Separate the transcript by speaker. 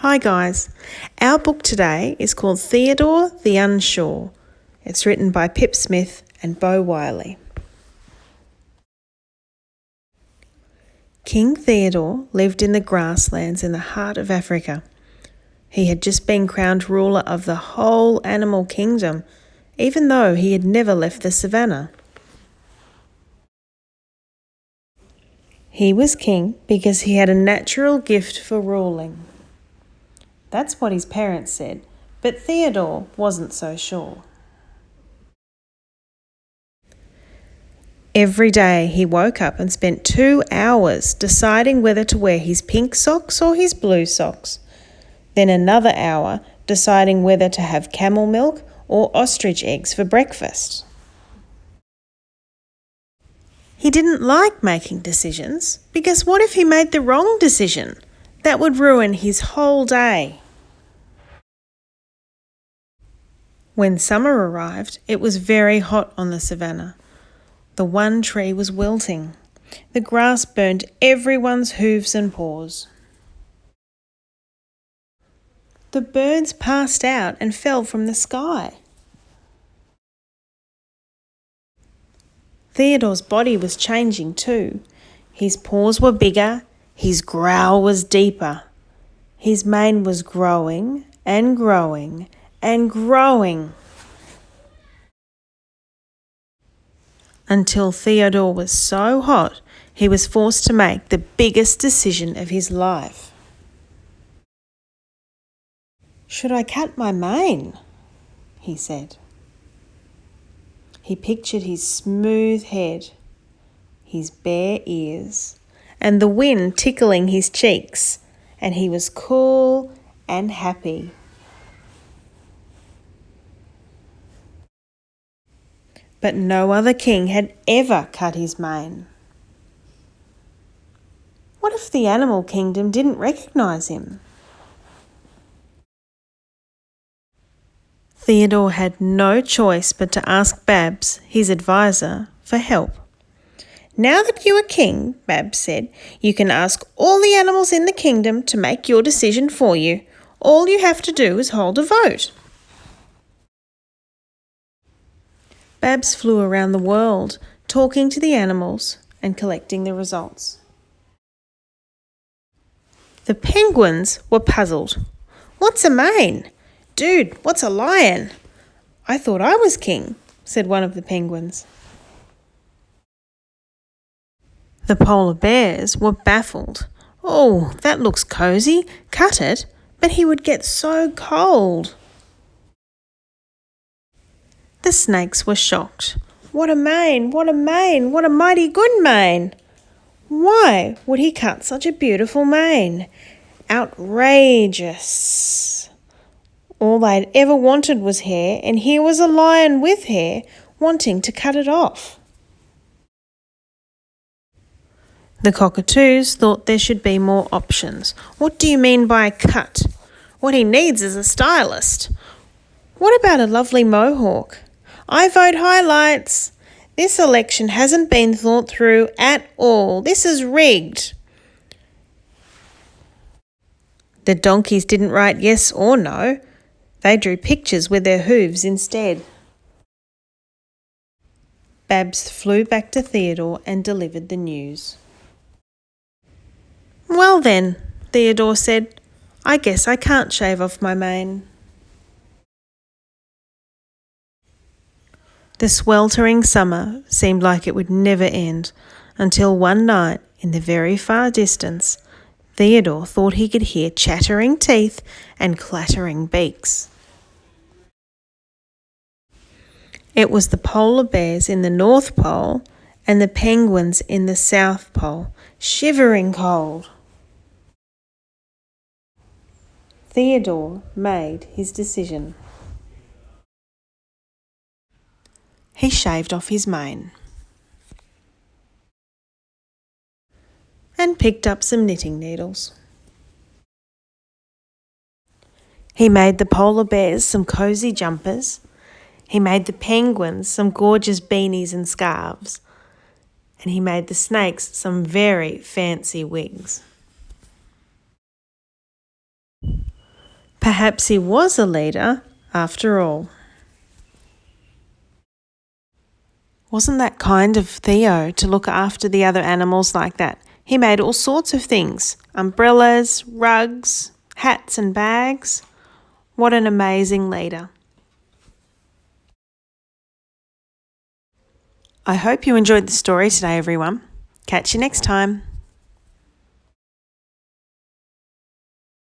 Speaker 1: Hi guys, our book today is called Theodore the Unsure. It's written by Pip Smith and Bo Wiley. King Theodore lived in the grasslands in the heart of Africa. He had just been crowned ruler of the whole animal kingdom, even though he had never left the savannah. He was king because he had a natural gift for ruling. That's what his parents said, but Theodore wasn't so sure. Every day he woke up and spent 2 hours deciding whether to wear his pink socks or his blue socks. Then another hour deciding whether to have camel milk or ostrich eggs for breakfast. He didn't like making decisions because what if he made the wrong decision? That would ruin his whole day. When summer arrived, it was very hot on the savannah. The one tree was wilting. The grass burned everyone's hooves and paws. The birds passed out and fell from the sky. Theodore's body was changing too. His paws were bigger, his growl was deeper. His mane was growing and growing and growing, until Theodore was so hot he was forced to make the biggest decision of his life. "Should I cut my mane?" he said. He pictured his smooth head, his bare ears, and the wind tickling his cheeks, and he was cool and happy. But no other king had ever cut his mane. What if the animal kingdom didn't recognise him? Theodore had no choice but to ask Babs, his advisor, for help. "Now that you are king," Babs said, "you can ask all the animals in the kingdom to make your decision for you. All you have to do is hold a vote." Babs flew around the world, talking to the animals and collecting the results. The penguins were puzzled. "What's a mane? Dude, what's a lion?" "I thought I was king," said one of the penguins. The polar bears were baffled. "Oh, that looks cozy. Cut it." But he would get so cold. The snakes were shocked. "What a mane, what a mane, what a mighty good mane. Why would he cut such a beautiful mane? Outrageous." All they'd ever wanted was hair, and here was a lion with hair wanting to cut it off. The cockatoos thought there should be more options. "What do you mean by cut? What he needs is a stylist. What about a lovely mohawk? I vote highlights. This election hasn't been thought through at all. This is rigged." The donkeys didn't write yes or no. They drew pictures with their hooves instead. Babs flew back to Theodore and delivered the news. "Well then," Theodore said, "I guess I can't shave off my mane." The sweltering summer seemed like it would never end, until one night, in the very far distance, Theodore thought he could hear chattering teeth and clattering beaks. It was the polar bears in the North Pole and the penguins in the South Pole, shivering cold. Theodore made his decision. He shaved off his mane and picked up some knitting needles. He made the polar bears some cosy jumpers. He made the penguins some gorgeous beanies and scarves. And he made the snakes some very fancy wigs. Perhaps he was a leader after all. Wasn't that kind of Theo to look after the other animals like that? He made all sorts of things, umbrellas, rugs, hats and bags. What an amazing leader. I hope you enjoyed the story today, everyone. Catch you next time.